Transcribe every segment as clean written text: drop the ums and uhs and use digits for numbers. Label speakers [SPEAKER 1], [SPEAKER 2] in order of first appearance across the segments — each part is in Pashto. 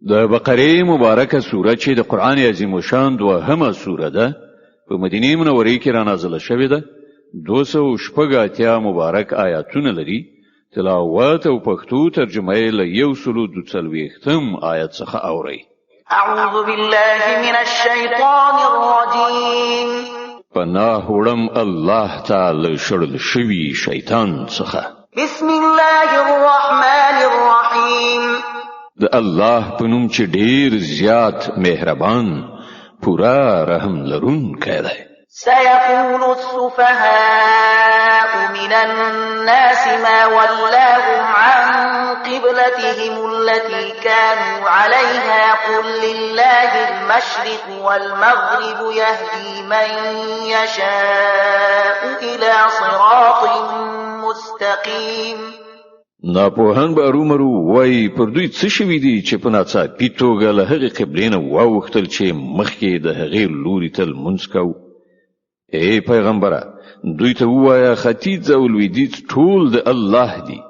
[SPEAKER 1] د بقره مبارکه سوره چې د قران عظیم شان دوهمه سوره ده په مدینه منوره کې را نازله شوې ده 280 مبارک آیاتونه لري تلاوت او پښتو ترجمه یې له 142 آیت څخه اوري
[SPEAKER 2] اعوذ بالله من الشیطان الرجیم
[SPEAKER 1] پناه وړم الله تعالی شړل شوی شیطان څخه
[SPEAKER 2] بسم الله الرحمن الرحیم
[SPEAKER 1] د الله په نوم چې ډیر زیات مهربان پورا رحم لرونکی دی
[SPEAKER 2] سيقول السفهاء من الناس ما ولاهم عن قبلتهم التي كانوا عليها قل لله المشرق والمغرب يهدي من يشاء إلى صراط مستقيم
[SPEAKER 1] ناپوهان به ارومرو وای پر دوی څه شوي دي چې په ناڅاپي توګه له هغې قبلې نه واوښتل چې مخکې د هغې لوري ته لمونځ کوو ای پیغمبره دوی ته ووایه ختیځ او لویدیځ ټول د الله دي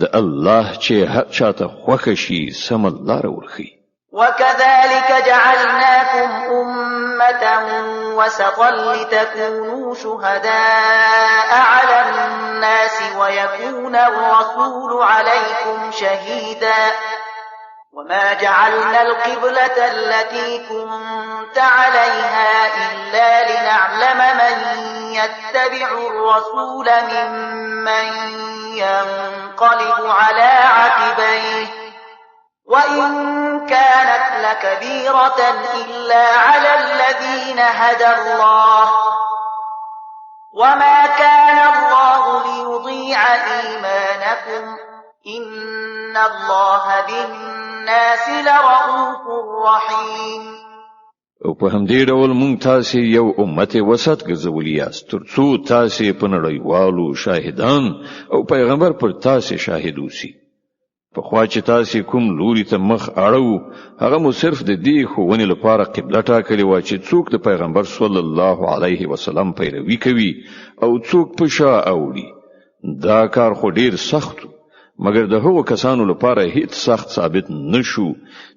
[SPEAKER 1] د الله چې هر چاته خوښه شي سمه لاره ورښي
[SPEAKER 2] وكذلك جعلناكم أمة وسطا لتكونوا شهداء على الناس ويكون الرسول عليكم شهيدا وما جعلنا القبلة التي كنت عليها إلا لنعلم من يتبع الرسول ممن ينقلب على عقبيه وإن كانت لكبيرة إلا على الذين هدى الله وما كان الله ليضيع إيمانكم إن الله بالناس لرؤوف رحيم
[SPEAKER 1] او په همدې ډول مونږ تاسې یو امت وسط ګرځولي یاست ترڅو تاسې په نړیوالو شاهدان او پیغمبر پر تاسې شاهد اوسي پخوا چې تاسې کوم لوري ته مخ اړو هغه مو صرف د دې ښوونې لپاره قبله ټاکلې وه چې څوک د پیغمبر صلی الله علیه وسلم پیروي کوي او څوک په شا اوړي دا کار خو ډیر سخت مګر د هغو کسانو لپاره هیڅ سخت ثابت نشو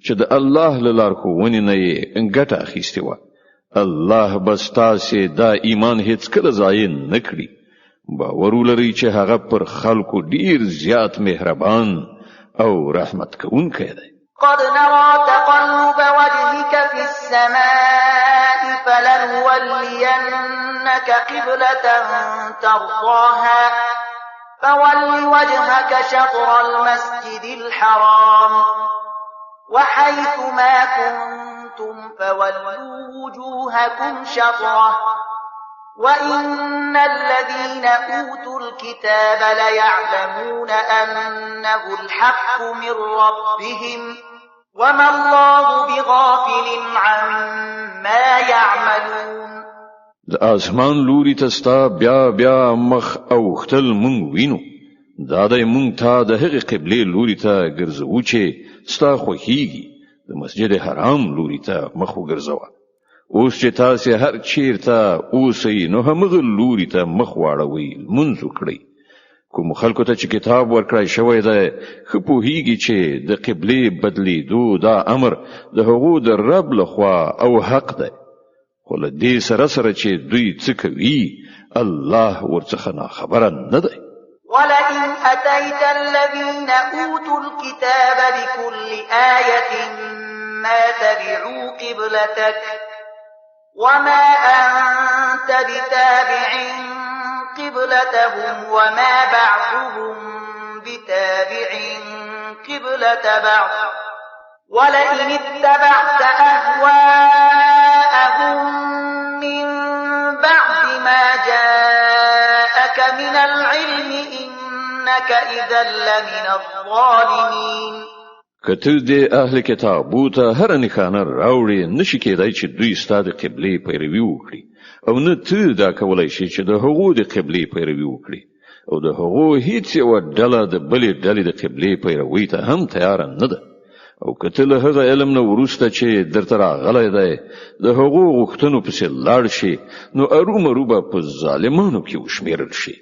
[SPEAKER 1] چې د الله له لارښوونې نه یې ګټه اخیستې وه الله بس تاسې دا ایمان هیڅ کله ضایع نه کړي باور ولرئ چې هغه پر خلکو ډیر زیات مهربان او رحمت كونك يدي
[SPEAKER 2] قد نرى تقلب وجهك في السماء فلنولينك قبلة ترضاها فول وجهك شطر المسجد الحرام وحيث ما كنتم فولوا وجوهكم شطره وإن الذين أوتوا الكتاب ليعلمون أنه الحق من ربهم وما الله بغافل عما يعملون
[SPEAKER 1] د اسمان لوري تستا بیا مخ او ختل مونږ وینو دا د مونږ ته د هغې قبلې لوري ته ګرځو چې ستا خوښیږي د مسجد حرام لوري ته مخ وګرځوه اوس چې تاسې هر چیرته اوسئ نو همغه لوري ته مخ واړوئ لمونځ وکړئ کوم خلکو ته چې کتاب ورکړی شوی دی ښه پوهیږي چې د قبلې بدلیدو دا امر د هغو د رب لخوا او حق دی خو له دې سره چې دوی څه کوي الله ورڅخه ناخبره نه دی
[SPEAKER 2] ولئن أتيت الذين أوتوا الكتاب بكل آية ما تبعوا قبلتك وما أنت بتابع قبلتهم وما بعضهم بتابع قبلة بعض ولئن اتبعت أهواءهم من بعد ما جاءك من العلم إنك إذا لمن الظالمين
[SPEAKER 1] کته د اهل کتابو ته هر نښانه راوړي نشي کېدای چې دوی ستاسو قبلې پیروي وکړي او نه ته دا کولای شي چې د هغو د قبلې پیروي وکړي او د هغو هیڅ یو ډله د بلې ډلې د قبلې پیروي ته هم تیار نه ده او کته له هغه علم نه ورسته چې درته راغلی دی د هغو غوښتنو پسې لاړ شي نو ارومرو به په ظالمانو کې وشمېرل شي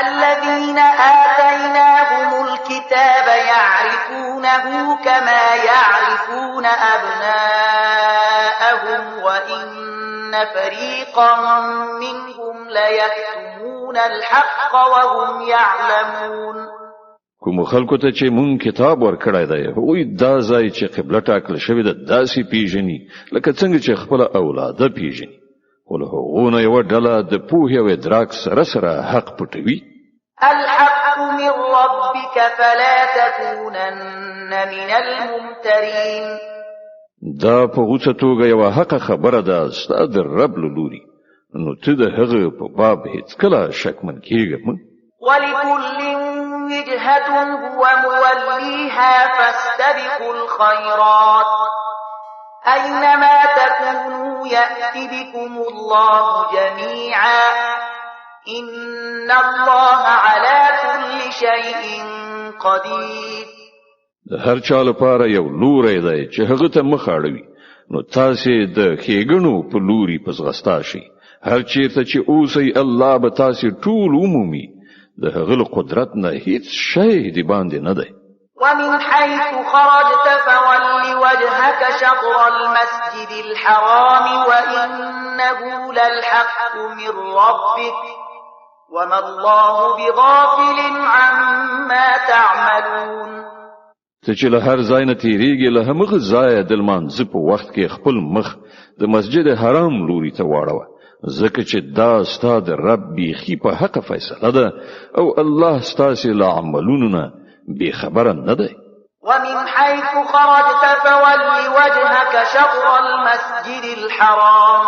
[SPEAKER 2] الذين آتيناهم الكتاب الكتاب يعرفونه كما يعرفون أبناءهم وإن فريقا منهم ليكتمون الحق وهم يعلمون.
[SPEAKER 1] کوم خلکو ته چې مون کتاب ورکړای دی هغوی دا ځای چې قبله ټاکل شوې ده داسې پیژني لکه څنګه چې خپل اولاده پیژني خو له هغو نه یوه ډله د پوهې او ادراک سره سره حق پټوي.
[SPEAKER 2] الحق من ربك فلا تكونن من الممترين.
[SPEAKER 1] دا په غوڅه توګه یوه حقه خبره ده ستا د رب له لوري نو ته د هغه په باب هیڅکله شکمن کېږه مه.
[SPEAKER 2] ولكل وجهة هو موليها فاستبقوا الخيرات أينما تكونوا يأت بكم الله جميعا إن الله على كل شيء قدير.
[SPEAKER 1] د هر چا لپاره یو لوری دی چې هغه ته مخ اړوي نو تاسې د ښېګڼو په لوري په ځغستا شئ. هر چیرته چې اوسئ الله به تاسې ټول ومومي. د هغه له قدرت نه هیڅ شی د باندې نه دی.
[SPEAKER 2] ومن حيث خرجت فول وجهك شطر المسجد الحرام وإنه للحق من ربك وما الله بغافل عما تعملون.
[SPEAKER 1] ته چې له هر ځای نه تیریږي له همغه ځایه د لمانځه په وخت کې خپل مخ د مسجد حرام لوري ته واړوه ځکه چې دا ستا د رب بیخي په حق فیصله ده او الله ستاسې له عملونو نه بېخبره نه دی.
[SPEAKER 2] ومن حيث خرجت فول وجهك شطر المسجد الحرام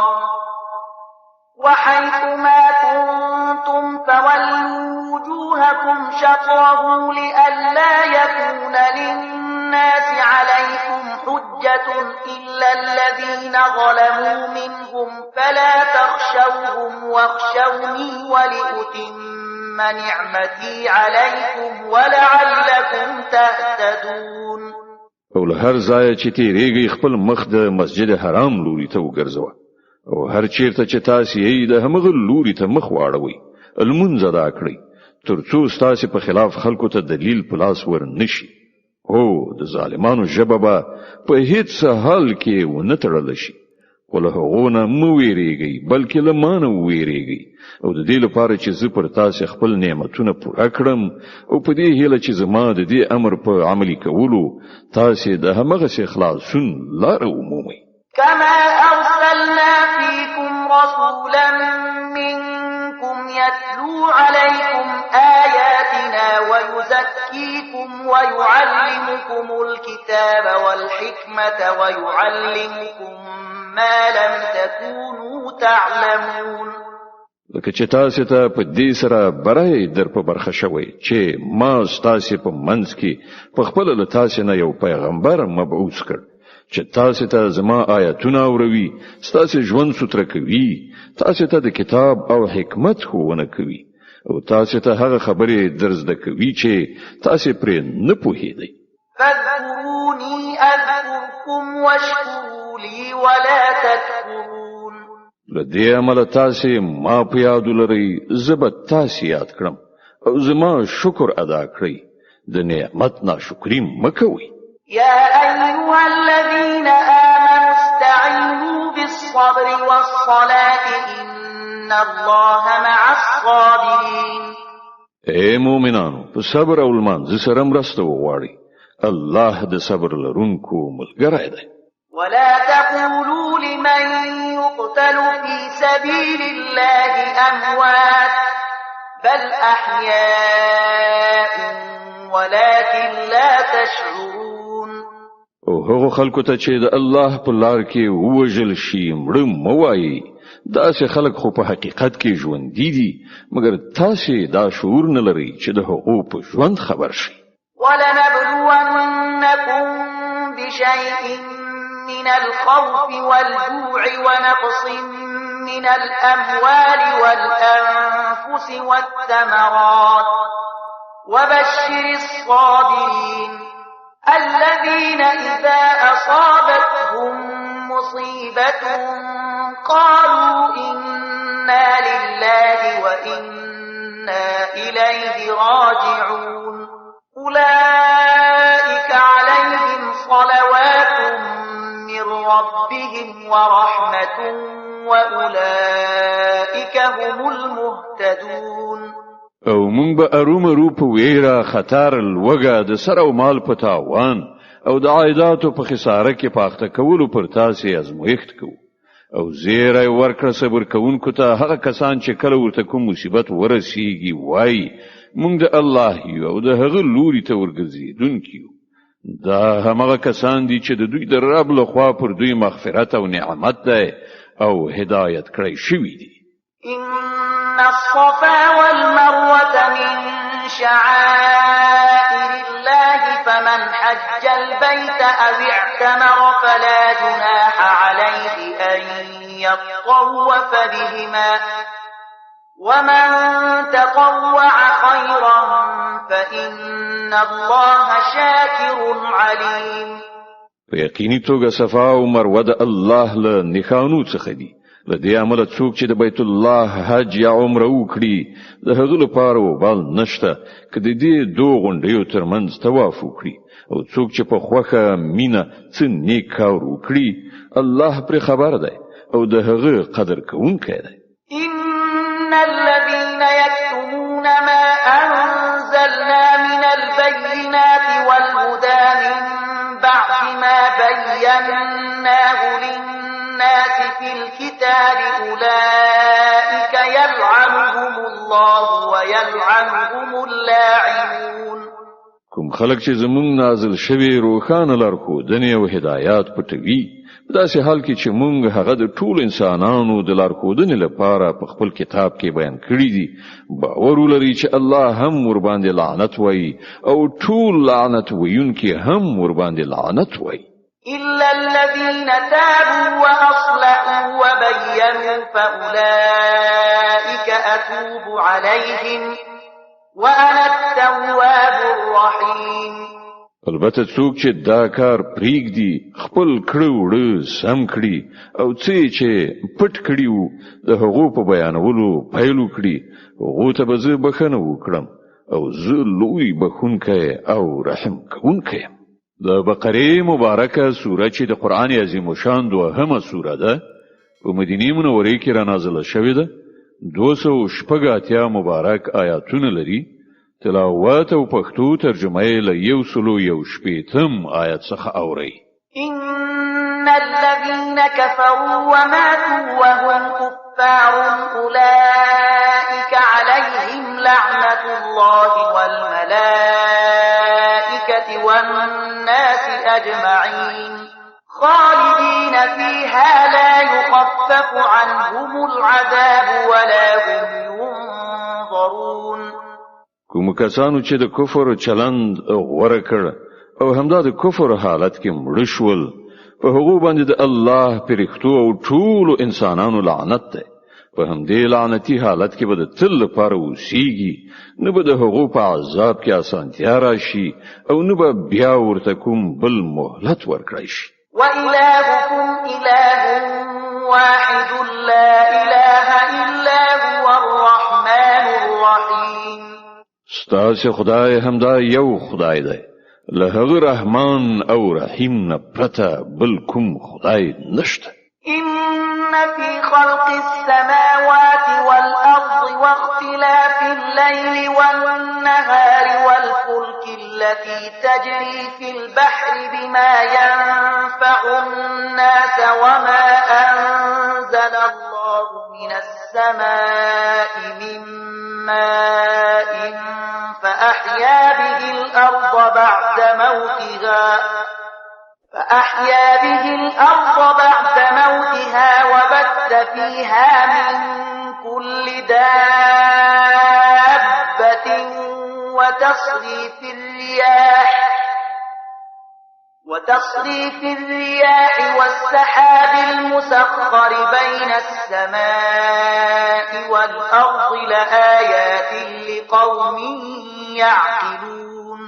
[SPEAKER 2] وحيث ما كنتم فولوا وجوهكم شطره لئلا يكون للناس عليكم حجة إلا الذين ظلموا منهم فلا تخشوهم واخشوني ولأتم نعمتي عليكم ولعلكم تهتدون.
[SPEAKER 1] او له هر ځای چې تیریږئ خپل مخ د مسجد حرام لوري ته وګرځوه او هر چیرته چې تاسې یې د همغه لوري ته مخ واړوئ لمونځ ادا کړئ تر څو ستاسې په خلاف خلکو ته دلیل په لاس ور نشي. هو د ظالمانو ژبه به په هیڅ حال کې ونه تړل شي. خو له هغو نه مه ویرېږئ بلکې له ما نه وویرېږئ او د دې لپاره چې زه پر تاسې خپل نعمتونه پوره کړم او په دې هیله چې زما د دې امر په عملي کولو تاسې د همغسې خلاصون لاره ومومئ.
[SPEAKER 2] كما أرسلنا فيكم رسولا منكم يتلو عليكم آياتنا ويزكيكم ويعلمكم الكتاب والحكمة ويعلمكم ما لم تكونوا تعلمون.
[SPEAKER 1] لکه چې تاسې ته په دې سره برای در په برخه شوی چې ما ستاسې په منځ کې په خپله له تاسې نه یو پیغمبر مبعوث کړ چې تاسې ته زما آیتونه اوروي ستاسې ژوند سوتره کوي تاسې ته د کتاب او حکمت ښوونه کوي او تاسې ته هغه خبرې در زده کوي چې تاسې پرې نه پوهېدئ.
[SPEAKER 2] فاذكروني أذكركم واشكروا لي ولا تكفرون.
[SPEAKER 1] لدې عمله تاسې ما په یاد لرئ زه به تاسې یاد کړم او زما شکر ادا کړئ د نعمت ناشکري مه کوئ.
[SPEAKER 2] يا أيها الذين آمنوا استعينوا بالصبر والصلاة إن الله مع الصابرين.
[SPEAKER 1] اے مومنانو په صبر او لمانځه سره مرسته وغواړئ الله د صبر لرونکو ملګری دی.
[SPEAKER 2] ولا تقولوا لمن يقتل في سبيل الله أموات بل أحياء ولكن لا تشعرون.
[SPEAKER 1] او هغه خلکو ته چې د الله په لار کې ووژل شي مړه مه وایئ داسې خلک خو په حقیقت کې ژوندي دي مګر تاسې دا شعور نه لرئ چې د هغو په ژوند خبر شئ.
[SPEAKER 2] ولنبلونكم بشيء من الخوف والجوع ونقص من الأموال والأنفس والثمرات وبشر الصابرين الذين إذا أصابتهم مصيبة قالوا إنا لله وإنا إليه راجعون. أولئك عليهم صلوات من ربهم ورحمة وأولئك هم المهتدون.
[SPEAKER 1] او مونږ به ارومرو په ویرا خطر الوګه د سر او مال په تاوان او د عایداتو په خساره کې پاخته کولو پر تاسې ازمویښت کوو او زیری ورکړه صبر کوونکو ته هغه کسان چې کله ورته کوم مصیبت ورسیږي وای مونږ د الله یو او د هغه لوري ته ورګرځېدونکي یو. دا همغه کسان دي چې د دوی د رب له خوا پر دوی مغفرت او نعمت ده او هدایت کړی شوی دي.
[SPEAKER 2] إن الصفا والمروة من شعائر الله فمن حج البيت أو اعتمر فلا جناح عليه أن يطوف بهما ومن تطوع خيرا فإن الله شاكر عليم.
[SPEAKER 1] په یقیني توګه صفا او مروه د الله له نښانو څخه دي. لدې عمله څوک چې د بیت الله حج یا عمره وکړي د هغه لپاره وبال نشته کله دې دوه غونډیو ترمنځ طواف وکړي او څوک چې په خوخه مینا څه نیک کار وکړي الله پر خبر ده او د هغه قدر کوونکی دی.
[SPEAKER 2] إن الذين يكتمون ما أنزلنا من البينات والهدى من بعد ما بيناه للناس في الكتاب أولئك يلعنهم الله ويلعنهم اللاعنون.
[SPEAKER 1] کوم خلک چې زمونږ نازل شوی روخانه لارښودنې او هدایات پټوي په داسې حال کې چې مونږ هغه د ټول انسانانو د لارښودنې لپاره په خپل کتاب کې بیان کړی دي باور ولري چې الله هم ور باندې لعنت وایي او ټول لعنت ویونکي هم ور باندې لعنت وایي.
[SPEAKER 2] إلا الذين تابوا وأصلحوا وبينوا فأولئك أتوب عليهم وأنا التواب الرحيم.
[SPEAKER 1] البته څوک چې دا کار پریږدي خپل کړو سم کړي او چې پټ کړي وو د هغو په بیانولو پیل کړي هغه ته به زه بخښنه وکړم او زه لوی بخښونکی او رحم کوونکی. د بقره مبارکه سوره چې د قران عظیم شان دوهمه سوره ده په مدینه منوره کې را نازله شوې ده 280 مبارک آیاتونه لري. تلاوت او پښتو ترجمه یې له 118 آیت څخه اوري.
[SPEAKER 2] إن الذين كفروا وماتوا وهم كفار أولئك عليهم لعنة الله والملائكة والناس أجمعين خالدين فيها لا يخفف عنهم العذاب ولا هم ينظرون.
[SPEAKER 1] کوم کسانو چې د کفر چلند غوړه کړ او همدا د کفر حالت کې مړ شول په هغه باندې د الله پرښتو او ټول انسانانو لعنت ده. په همدې لعنتی حالت کې به د تل لپاره اوسېږي نه به د هغه په عذاب کې اسانتیا راشي او نه به بیا ورته کوم بل مهلت ورکړي شي.
[SPEAKER 2] وإلهكم إله واحد لا إله إلا هو الرحمن الرحيم.
[SPEAKER 1] ستاسو خدای همدا یو خدای دی له هغه رحمان او رحیم نه پرته بل کوم خدای نشته.
[SPEAKER 2] إن في خلق السماوات والأرض واختلاف الليل والنهار والفلك التي تجري في البحر بما ينفع الناس وما أنزل الله من السماء من ماء فأحيا به الأرض بعد موتها وبث فيها من كل دابة وتصريف الرياح والسحاب المسخر بين السماء والأرض لآيات لقوم يعقلون.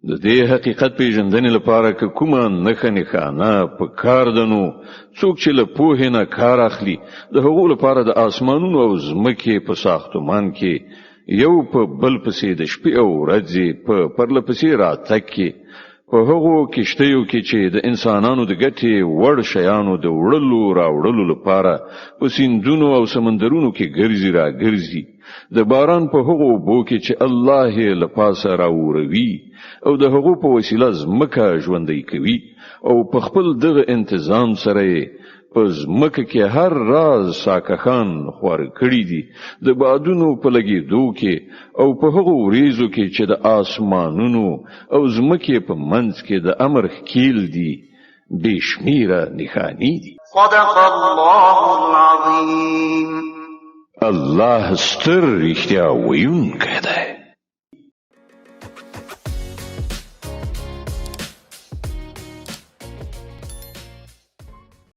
[SPEAKER 1] د دې حقیقت پیژندنې لپاره کومه نښانه په کار دنو څوک چې له پوهې نه کار اخلي د هغو لپاره د آسمانونو او ځمکې په ساختمان کې یو په بل پسې د شپې او ورځې په پرله پسې راتګ کې په هغو کشتیو کې چې د انسانانو د ګټې وړ شیانو د وړلو راوړلو لپاره په سیندونو او سمندرونو کې ګرځي را ګرځي د باران په هغو اوبو کې چې الله یې له پاسه راوروي او د هغو په وسیله ځمکه ژوندۍ کوي او په خپل دغه انتظام سره یې په ځمکه کې هر راز ساکخان خور کړی دي د بادونو په لګېدو کې او په هغو وریځو کې چې د آسمانونو او ځمکې په منځ کې د امر ښکیل دي بشمیره نښانې دي.
[SPEAKER 2] صدق الله العظیم.
[SPEAKER 1] الله ستر رښتیا ویونکی دی.